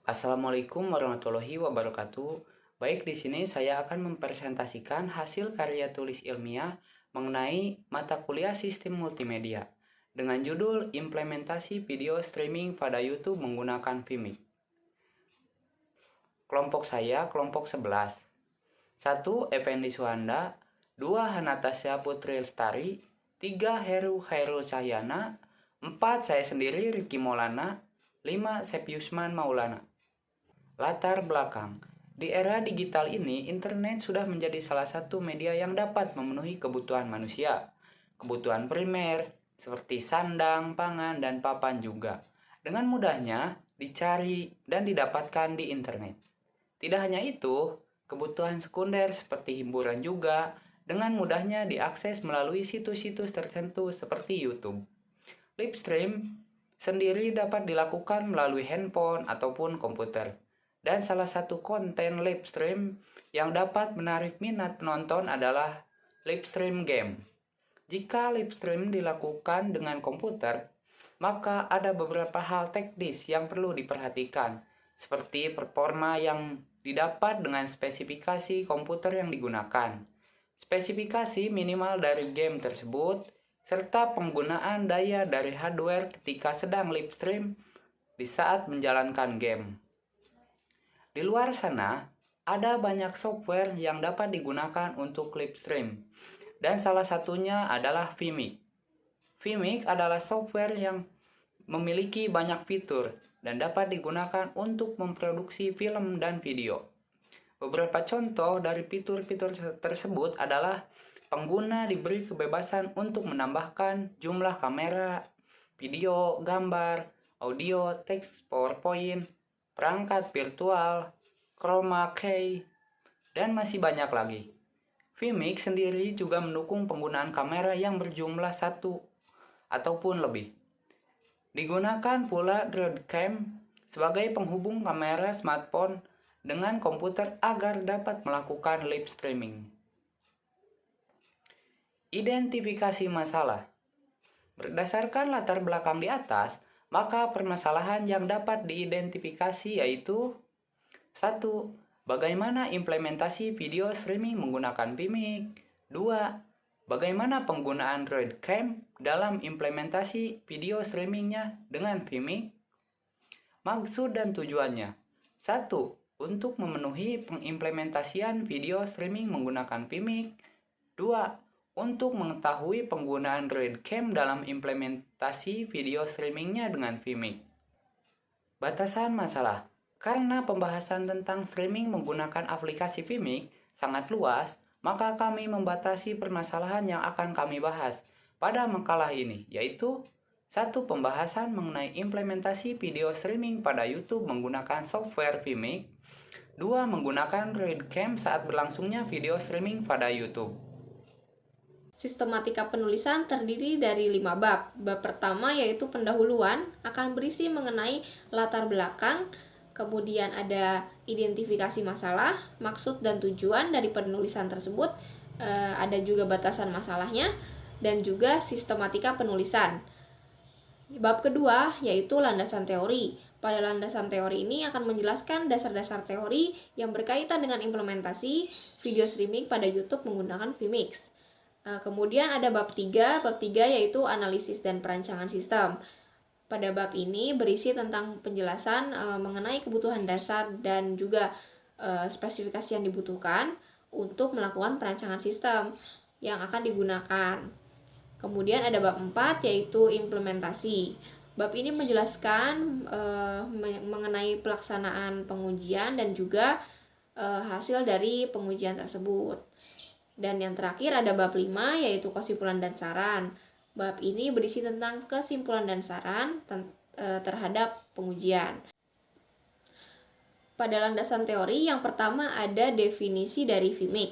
Assalamualaikum warahmatullahi wabarakatuh. Baik, di sini saya akan mempresentasikan hasil karya tulis ilmiah mengenai mata kuliah sistem multimedia dengan judul Implementasi Video Streaming pada YouTube menggunakan Vimeo. Kelompok saya kelompok 11. 1. Effendi Suhanda, 2. Hanatasya Putri Lestari, 3. Heru Khairul Cahyana, 4. Saya sendiri Riki Maulana, 5. Sepyusman Maulana. Latar belakang. Di era digital ini, internet sudah menjadi salah satu media yang dapat memenuhi kebutuhan manusia. Kebutuhan primer, seperti sandang, pangan, dan papan juga. Dengan mudahnya dicari dan didapatkan di internet. Tidak hanya itu, kebutuhan sekunder seperti hiburan juga dengan mudahnya diakses melalui situs-situs tertentu seperti YouTube. Live stream sendiri dapat dilakukan melalui handphone ataupun komputer. Dan salah satu konten live stream yang dapat menarik minat penonton adalah live stream game. Jika live stream dilakukan dengan komputer, maka ada beberapa hal teknis yang perlu diperhatikan, seperti performa yang didapat dengan spesifikasi komputer yang digunakan, spesifikasi minimal dari game tersebut, serta penggunaan daya dari hardware ketika sedang live stream di saat menjalankan game. Di luar sana, ada banyak software yang dapat digunakan untuk live stream, dan salah satunya adalah Vimeo. Vimeo adalah software yang memiliki banyak fitur dan dapat digunakan untuk memproduksi film dan video. Beberapa contoh dari fitur-fitur tersebut adalah pengguna diberi kebebasan untuk menambahkan jumlah kamera, video, gambar, audio, teks, PowerPoint, perangkat virtual, chroma key, dan masih banyak lagi. Vimeo sendiri juga mendukung penggunaan kamera yang berjumlah satu ataupun lebih. Digunakan pula Droid Cam sebagai penghubung kamera smartphone dengan komputer agar dapat melakukan live streaming. Identifikasi masalah. Berdasarkan latar belakang di atas, maka permasalahan yang dapat diidentifikasi yaitu 1. Bagaimana implementasi video streaming menggunakan Vimeo? 2. Bagaimana penggunaan Droid Cam dalam implementasi video streamingnya dengan Vimeo? Maksud dan tujuannya. 1. Untuk memenuhi pengimplementasian video streaming menggunakan Vimeo. 2. Untuk mengetahui penggunaan Droid Cam dalam implementasi video streamingnya dengan Vimeo. Batasan masalah. Karena pembahasan tentang streaming menggunakan aplikasi Vimeo sangat luas, maka kami membatasi permasalahan yang akan kami bahas pada makalah ini, yaitu 1. Pembahasan mengenai implementasi video streaming pada YouTube menggunakan software Vimeo. 2. Menggunakan Droid Cam saat berlangsungnya video streaming pada YouTube. Sistematika penulisan terdiri dari 5 bab. Bab pertama yaitu pendahuluan akan berisi mengenai latar belakang, kemudian ada identifikasi masalah, maksud dan tujuan dari penulisan tersebut, ada juga batasan masalahnya, dan juga sistematika penulisan. Bab kedua yaitu landasan teori. Pada landasan teori ini akan menjelaskan dasar-dasar teori yang berkaitan dengan implementasi video streaming pada YouTube menggunakan Vimeo. Kemudian ada bab 3 yaitu analisis dan perancangan sistem. Pada bab ini berisi tentang penjelasan mengenai kebutuhan dasar dan juga spesifikasi yang dibutuhkan untuk melakukan perancangan sistem yang akan digunakan. Kemudian ada bab 4 yaitu implementasi. Bab ini menjelaskan mengenai pelaksanaan pengujian dan juga hasil dari pengujian tersebut. Dan yang terakhir ada bab 5 yaitu kesimpulan dan saran. Bab ini berisi tentang kesimpulan dan saran terhadap pengujian. Pada landasan teori yang pertama ada definisi dari Vimeo.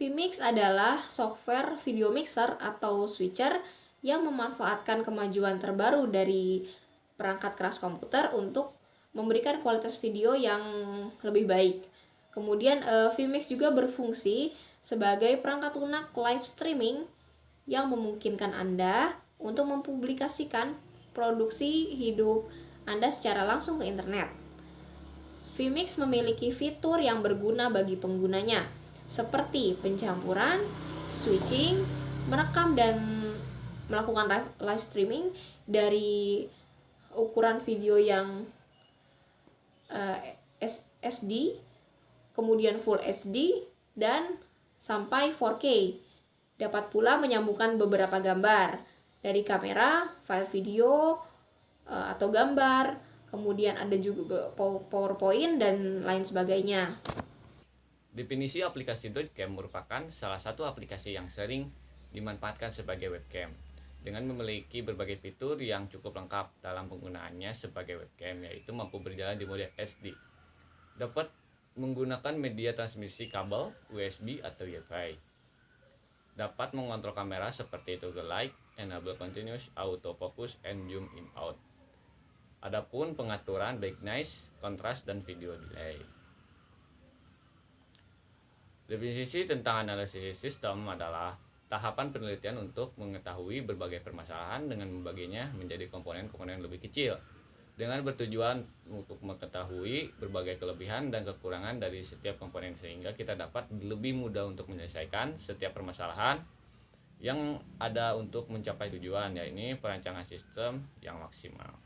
Vimeo adalah software video mixer atau switcher yang memanfaatkan kemajuan terbaru dari perangkat keras komputer untuk memberikan kualitas video yang lebih baik. Kemudian Vimeo juga berfungsi sebagai perangkat lunak live streaming yang memungkinkan Anda untuk mempublikasikan produksi hidup Anda secara langsung ke internet. vMix memiliki fitur yang berguna bagi penggunanya, seperti pencampuran, switching, merekam dan melakukan live streaming dari ukuran video yang SD, kemudian Full HD, dan sampai 4K. Dapat pula menyambungkan beberapa gambar dari kamera, file video, atau gambar, kemudian ada juga PowerPoint dan lain sebagainya. Definisi aplikasi Droidcam merupakan salah satu aplikasi yang sering dimanfaatkan sebagai webcam dengan memiliki berbagai fitur yang cukup lengkap dalam penggunaannya sebagai webcam, yaitu mampu berjalan di mode SD, dapat menggunakan media transmisi kabel, USB atau Wi-Fi, dapat mengontrol kamera seperti toggle light, enable continuous autofocus and zoom in out. Adapun pengaturan brightness, kontras dan video delay. Definisi tentang analisis sistem adalah tahapan penelitian untuk mengetahui berbagai permasalahan dengan membaginya menjadi komponen-komponen lebih kecil, dengan bertujuan untuk mengetahui berbagai kelebihan dan kekurangan dari setiap komponen sehingga kita dapat lebih mudah untuk menyelesaikan setiap permasalahan yang ada untuk mencapai tujuan, yaitu perancangan sistem yang maksimal.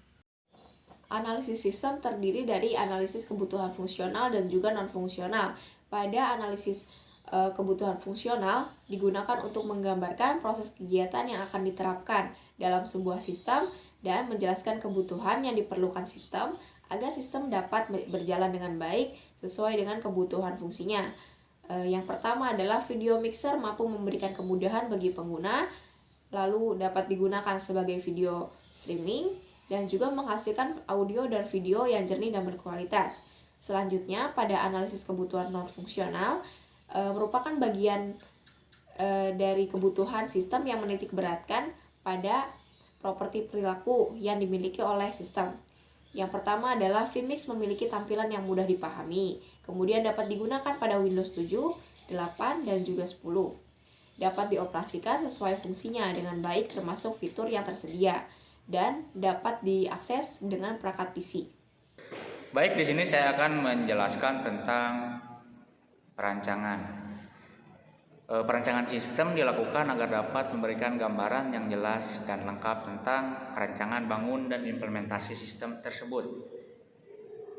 Analisis sistem terdiri dari analisis kebutuhan fungsional dan juga non-fungsional. Pada analisis kebutuhan fungsional digunakan untuk menggambarkan proses kegiatan yang akan diterapkan dalam sebuah sistem dan menjelaskan kebutuhan yang diperlukan sistem agar sistem dapat berjalan dengan baik sesuai dengan kebutuhan fungsinya. Yang pertama adalah video mixer mampu memberikan kemudahan bagi pengguna, lalu dapat digunakan sebagai video streaming dan juga menghasilkan audio dan video yang jernih dan berkualitas. Selanjutnya, pada analisis kebutuhan non-fungsional merupakan bagian dari kebutuhan sistem yang menitik beratkan pada properti perilaku yang dimiliki oleh sistem. Yang pertama adalah vMix memiliki tampilan yang mudah dipahami, kemudian dapat digunakan pada Windows 7, 8, dan juga 10. Dapat dioperasikan sesuai fungsinya dengan baik termasuk fitur yang tersedia, dan dapat diakses dengan perangkat PC. Baik, di sini saya akan menjelaskan tentang perancangan. Perancangan sistem dilakukan agar dapat memberikan gambaran yang jelas dan lengkap tentang perancangan bangun dan implementasi sistem tersebut.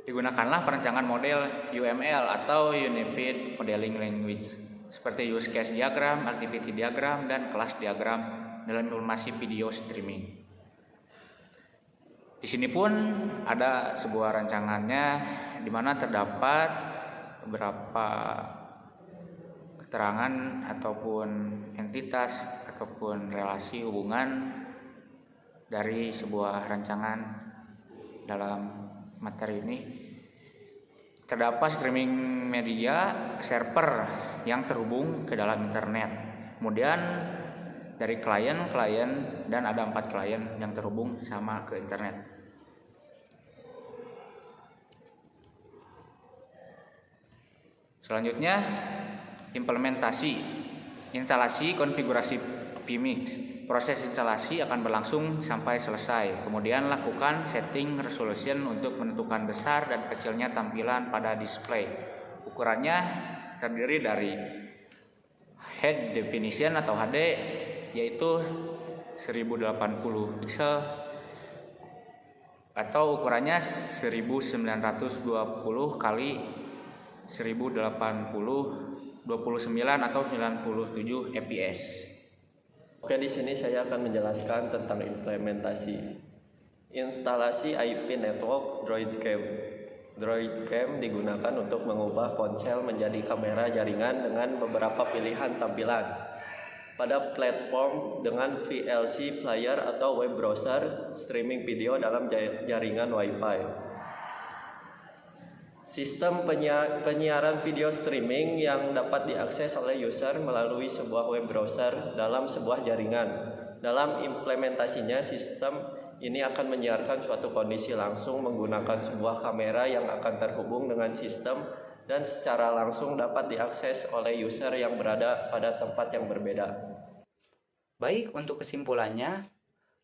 Digunakanlah perancangan model UML atau Unified Modeling Language seperti use case diagram, activity diagram, dan kelas diagram dalam informasi video streaming. Di sini pun ada sebuah rancangannya di mana terdapat beberapa keterangan ataupun entitas ataupun relasi hubungan dari sebuah rancangan dalam materi ini. Terdapat streaming media server yang terhubung ke dalam internet. Kemudian dari klien dan ada 4 klien yang terhubung sama ke internet. Selanjutnya implementasi, instalasi konfigurasi vMix. Proses instalasi akan berlangsung sampai selesai. Kemudian lakukan setting resolution untuk menentukan besar dan kecilnya tampilan pada display. Ukurannya terdiri dari head definition atau HD yaitu 1080 pixel atau ukurannya 1920 kali 1080 29 atau 97 fps. Oke, di sini saya akan menjelaskan tentang implementasi. Instalasi IP network Droidcam. Droidcam digunakan untuk mengubah ponsel menjadi kamera jaringan dengan beberapa pilihan tampilan. Pada platform dengan VLC player atau web browser streaming video dalam jaringan Wi-Fi. Sistem penyiaran video streaming yang dapat diakses oleh user melalui sebuah web browser dalam sebuah jaringan. Dalam implementasinya, sistem ini akan menyiarkan suatu kondisi langsung menggunakan sebuah kamera yang akan terhubung dengan sistem dan secara langsung dapat diakses oleh user yang berada pada tempat yang berbeda. Baik, untuk kesimpulannya,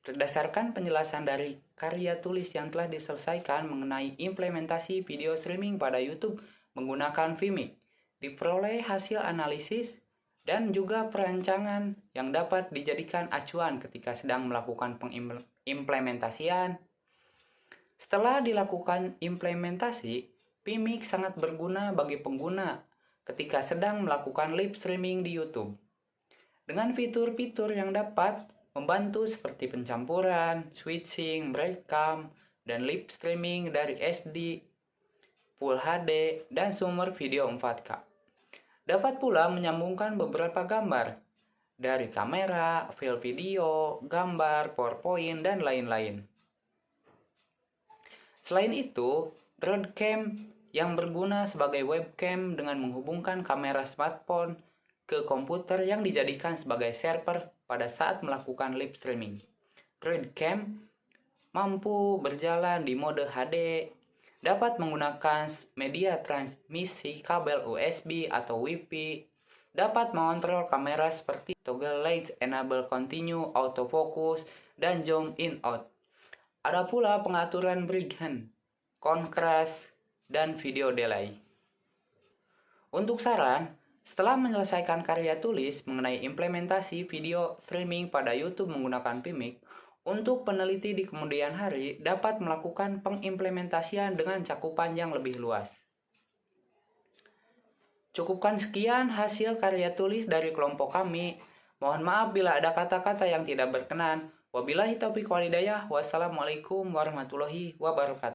Berdasarkan penjelasan dari karya tulis yang telah diselesaikan mengenai implementasi video streaming pada YouTube menggunakan Vimeo, diperoleh hasil analisis dan juga perancangan yang dapat dijadikan acuan ketika sedang melakukan pengimplementasian. Setelah dilakukan implementasi, Vimeo sangat berguna bagi pengguna ketika sedang melakukan live streaming di YouTube. Dengan fitur-fitur yang dapat membantu seperti pencampuran, switching, breakcam, dan live streaming dari SD, Full HD, dan sumber video 4K. Dapat pula menyambungkan beberapa gambar dari kamera, file video, gambar, PowerPoint, dan lain-lain. Selain itu, Droidcam yang berguna sebagai webcam dengan menghubungkan kamera smartphone ke komputer yang dijadikan sebagai server pada saat melakukan live streaming. Droidcam mampu berjalan di mode HD, dapat menggunakan media transmisi kabel USB atau Wi-Fi, dapat mengontrol kamera seperti toggle lens, enable continue, autofocus, dan zoom in out. Ada pula pengaturan breakdown, contrast, dan video delay. Untuk saran, setelah menyelesaikan karya tulis mengenai implementasi video streaming pada YouTube menggunakan Vimeo, untuk peneliti di kemudian hari dapat melakukan pengimplementasian dengan cakupan yang lebih luas. Cukupkan sekian hasil karya tulis dari kelompok kami. Mohon maaf bila ada kata-kata yang tidak berkenan. Wabillahi taufiq wal hidayah. Wassalamualaikum warahmatullahi wabarakatuh.